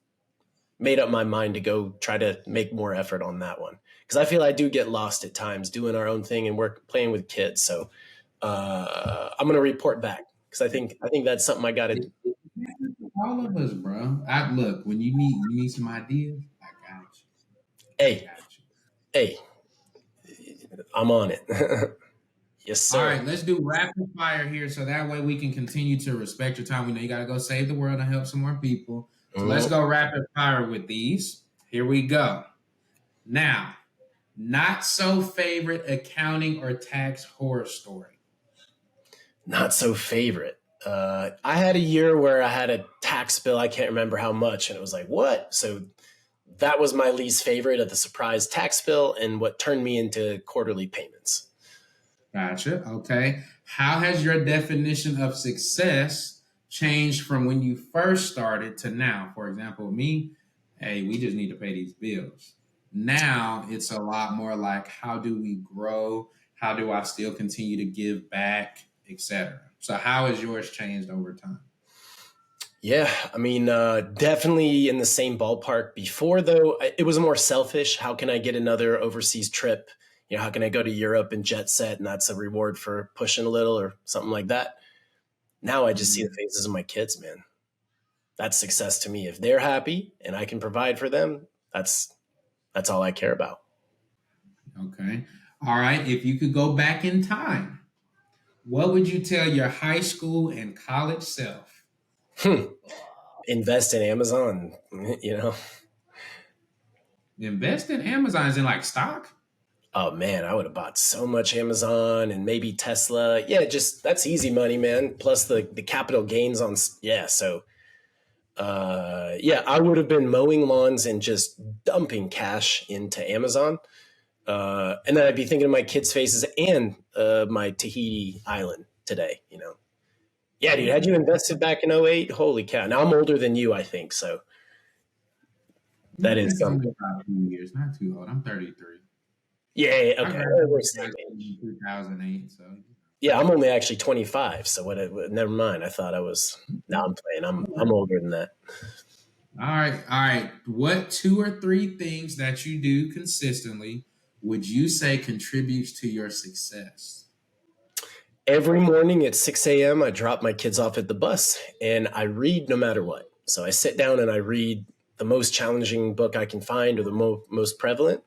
[SPEAKER 1] made up my mind to go try to make more effort on that one. Because I feel I do get lost at times doing our own thing and work playing with kids. So I'm going to report back because I think that's something I got to do.
[SPEAKER 2] All of us, bro. I look when you need some ideas. I got you. I
[SPEAKER 1] Hey,
[SPEAKER 2] got you.
[SPEAKER 1] hey, I'm on it. Yes,
[SPEAKER 2] All
[SPEAKER 1] sir.
[SPEAKER 2] right, let's do rapid fire here so that way we can continue to respect your time. We know you got to go save the world and help some more people. So let's
[SPEAKER 1] Mhm.
[SPEAKER 2] go rapid fire with these. Here we go. Now, not so favorite accounting or tax horror story.
[SPEAKER 1] Not so favorite. I had a year where I had a tax bill. I can't remember how much, and it was like, what? So that was my least favorite of the surprise tax bill and what turned me into quarterly payments.
[SPEAKER 2] Gotcha. Okay. How has your definition of success changed from when you first started to now? For example, me, hey, we just need to pay these bills. Now it's a lot more like how do we grow? How do I still continue to give back, etc. So how has yours changed over time?
[SPEAKER 1] Yeah, I mean, definitely in the same ballpark. Before, though, it was more selfish. How can I get another overseas trip? How can I go to Europe and jet set, and that's a reward for pushing a little or something like that. Now I just see the
[SPEAKER 2] Mhm.
[SPEAKER 1] faces of my kids, man. That's success to me. If they're happy and I can provide for them, that's all I care about.
[SPEAKER 2] Okay. All right. If you could go back in time, what would you tell your high school and college self?
[SPEAKER 1] Invest in Amazon, you know.
[SPEAKER 2] Invest in Amazon's in like stock.
[SPEAKER 1] Oh man, I would have bought so much Amazon and maybe Tesla. Yeah, just that's easy money, man. Plus the capital gains on yeah. So yeah, I would have been mowing lawns and just dumping cash into Amazon. And then I'd be thinking of my kids' faces and my Tahiti island today, you know. Yeah, dude, had you invested back in '08? Holy cow. Now I'm older than you, I think. So that is
[SPEAKER 2] It's only
[SPEAKER 1] something.
[SPEAKER 2] about 2 years, not too old. I'm 33.
[SPEAKER 1] Yeah, yeah,
[SPEAKER 2] I
[SPEAKER 1] okay. We're
[SPEAKER 2] graduated
[SPEAKER 1] same age.
[SPEAKER 2] in 2008, so
[SPEAKER 1] Yeah, I'm only actually 25. So never mind. I thought I was, no, I'm playing. I'm older than that.
[SPEAKER 2] all right, all right. What 2 or 3 things that you do consistently would you say contributes to your success?
[SPEAKER 1] Every morning at 6 a.m., I drop my kids off at the bus and I read no matter what. So I sit down and I read the most challenging book I can find or the most prevalent.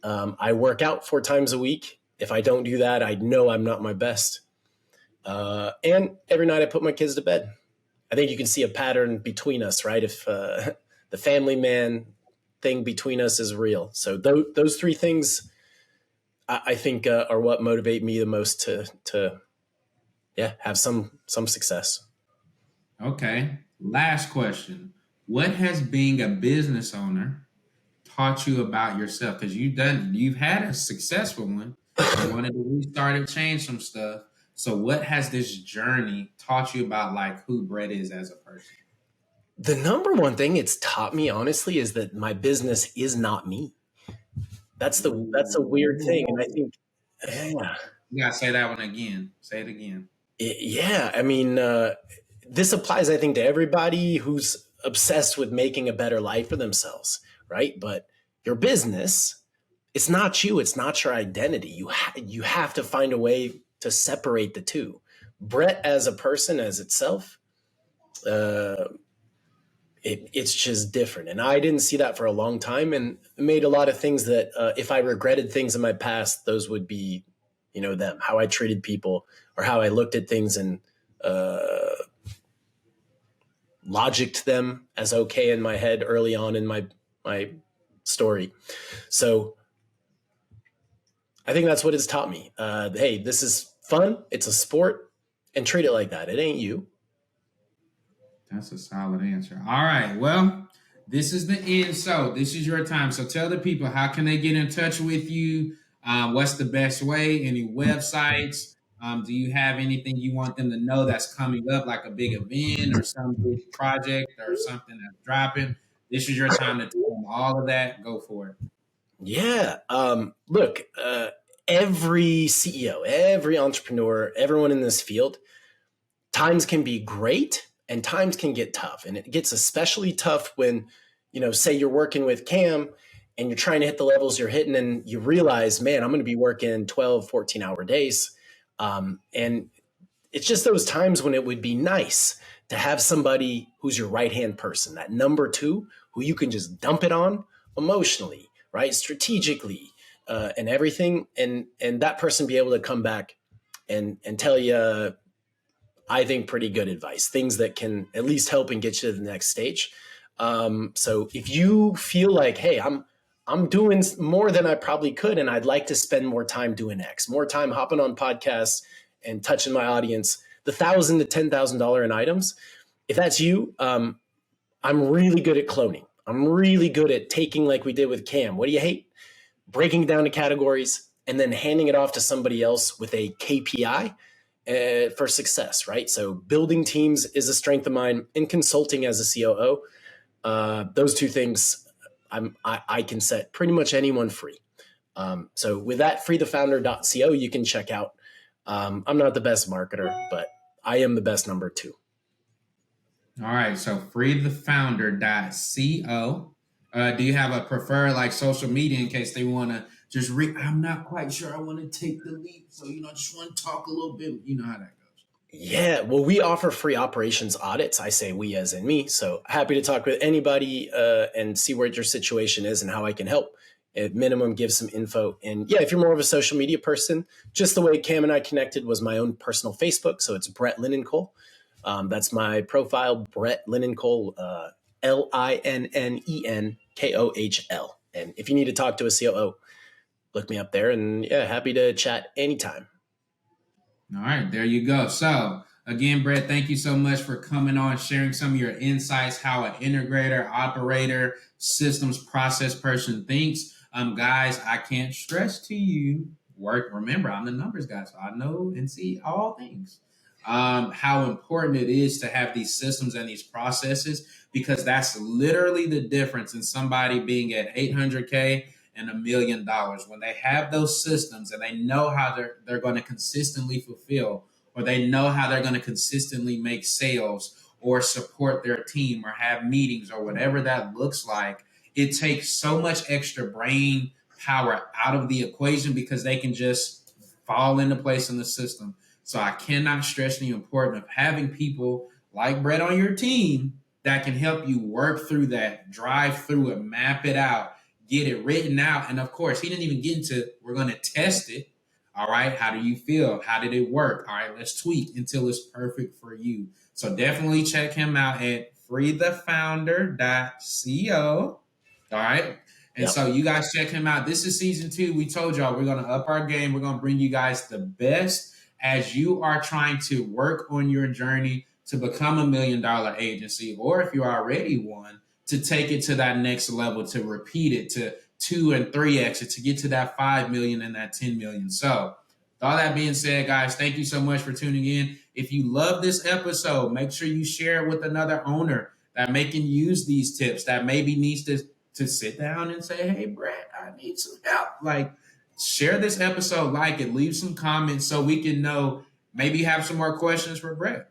[SPEAKER 1] I work out 4 times a week. If I don't do that, I know I'm not my best. And every night I put my kids to bed. I think you can see a pattern between us, right? If the family man thing between us is real. So those 3 things I think are what motivate me the most to yeah, have some success.
[SPEAKER 2] Okay. Last question. What has being a business owner taught you about yourself? Because you've had a successful one. You wanted to restart and change some stuff. So what has this journey taught you about like who Brett is as a person?
[SPEAKER 1] The number one thing it's taught me, honestly, is that my business is not me. That's a weird thing, and I think, yeah,
[SPEAKER 2] You gotta say that one again. Say it again.
[SPEAKER 1] yeah. I mean, this applies, I think, to everybody who's obsessed with making a better life for themselves, right? But your business, it's not you. It's not your identity. You have to find a way to separate the two. Brett as a person, as itself, uh, it's just different. And I didn't see that for a long time and made a lot of things that if I regretted things in my past, those would be, you know, them, how I treated people or how I looked at things and logicked them as okay in my head early on in my story. So I think that's what it's taught me. Hey, this is fun. It's a sport and treat it like that. It ain't you.
[SPEAKER 2] That's a solid answer. All right. Well, this is the end. So this is your time. So tell the people how can they get in touch with you? What's the best way? Any websites? Do you have anything you want them to know that's coming up, like a big event or some big project or something that's dropping? This is your time to tell them all of that. Go for it.
[SPEAKER 1] Yeah. Look, every CEO, every entrepreneur, everyone in this field, times can be great and times can get tough. And it gets especially tough when, you know, say you're working with Cam and you're trying to hit the levels you're hitting and you realize, man, I'm going to be working 12, 14-hour days. And it's just those times when it would be nice to have somebody who's your right-hand person, that number 2, who you can just dump it on emotionally, right? Strategically, and everything. And that person be able to come back and tell you, I think, pretty good advice, things that can at least help and get you to the next stage. So if you feel like, hey, I'm doing more than I probably could, and I'd like to spend more time doing X, more time hopping on podcasts and touching my audience, the $1,000 to $10,000 in items. If that's you, I'm really good at cloning. I'm really good at taking, like we did with Cam. What do you hate? Breaking it down to categories and then handing it off to somebody else with a KPI for success, right? So building teams is a strength of mine, and consulting as a COO. Those 2 things, I can set pretty much anyone free. So with that, freethefounder.co, you can check out. I'm not the best marketer, but I am the best number 2.
[SPEAKER 2] All right. So freethefounder.co. Do you have a preferred like social media in case they want to just I'm not quite sure I want to take the leap. So, I just want to talk a little bit. You know how that goes.
[SPEAKER 1] Yeah, well, we offer free operations audits. I say we as in me. So happy to talk with anybody and see where your situation is and how I can help. at minimum give some info. And yeah, if you're more of a social media person, just the way Cam and I connected was my own personal Facebook. So it's Brett Linnenkohn. That's my profile, Brett Linnenkohn, Linnenkohl. And if you need to talk to a COO, look me up there. And yeah, happy to chat anytime.
[SPEAKER 2] All right, there you go. So again, Brett, thank you so much for coming on, sharing some of your insights, how an integrator, operator, systems process person thinks. Guys, I can't stress to you, remember, I'm the numbers guy, so I know and see all things. How important it is to have these systems and these processes, because that's literally the difference in somebody being at 800K and $1 million. When they have those systems and they know how they're going to consistently fulfill, or they know how they're going to consistently make sales or support their team or have meetings or whatever that looks like, it takes so much extra brain power out of the equation because they can just fall into place in the system. So I cannot stress the importance of having people like Brett on your team that can help you work through that, drive through it, map it out, get it written out. And of course, he didn't even get into, we're going to test it. All right. How do you feel? How did it work? All right. Let's tweak until it's perfect for you. So definitely check him out at freethefounder.co. All right. And so you guys check him out. This is season 2. We told y'all we're going to up our game. We're going to bring you guys the best as you are trying to work on your journey to become $1 million agency, or if you're already one, to take it to that next level, to repeat it, to 2 and 3x it, to get to that 5 million and that 10 million. So with all that being said, guys, thank you so much for tuning in. If you love this episode, make sure you share it with another owner that may can use these tips, that maybe needs to sit down and say, hey, Brett, I need some help. Like, share this episode, like it, leave some comments so we can know, maybe have some more questions for Brett.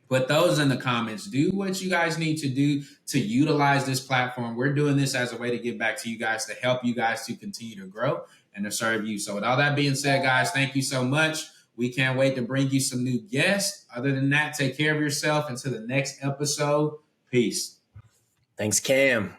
[SPEAKER 2] Put those in the comments. Do what you guys need to do to utilize this platform. We're doing this as a way to give back to you guys, to help you guys to continue to grow and to serve you. So with all that being said, guys, thank you so much. We can't wait to bring you some new guests. Other than that, take care of yourself. Until the next episode, peace.
[SPEAKER 1] Thanks, Cam.